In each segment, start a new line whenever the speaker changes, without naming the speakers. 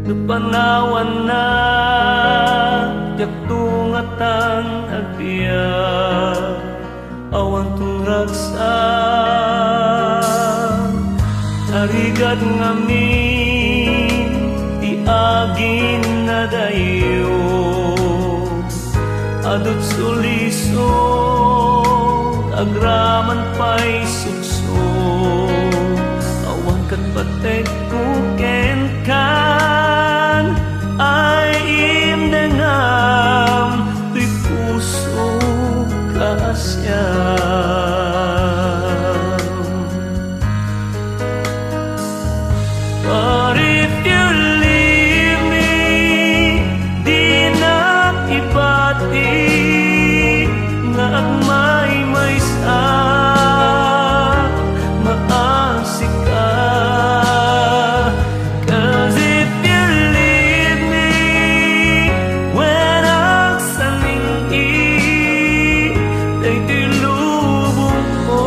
Napanawan na Yaktungatang agya Awan turaksa Arigad ngamin Ti agin na dayo Adot suliso Agraman pa'y sukso Awan kat patek kuken kan Ay imdengam Tuy puso kaasyam But if you leave me Di na ibati Nga agmay-may sa maasik ka Cause if you leave me When ang saningi Day dilubong ko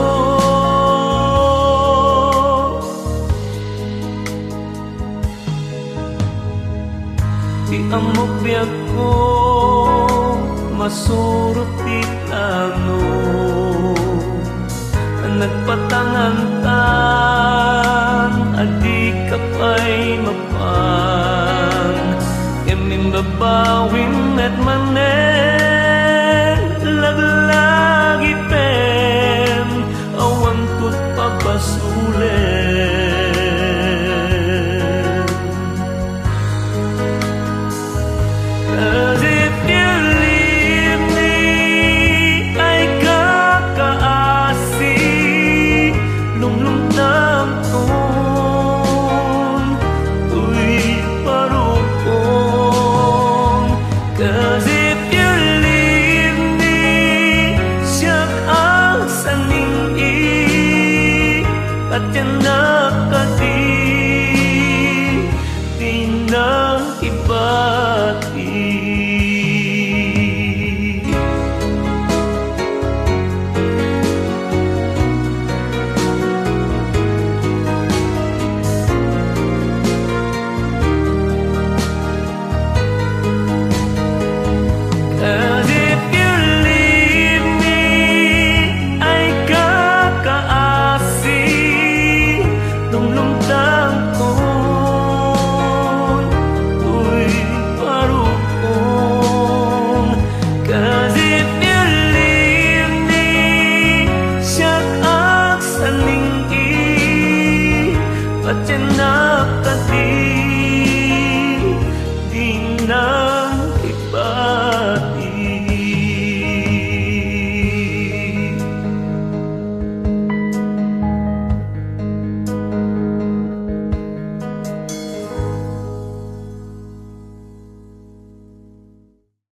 Di amok biyak ko Masurot di plano Nagpatangantan Adi ka pa'y mapan Emim babawin at man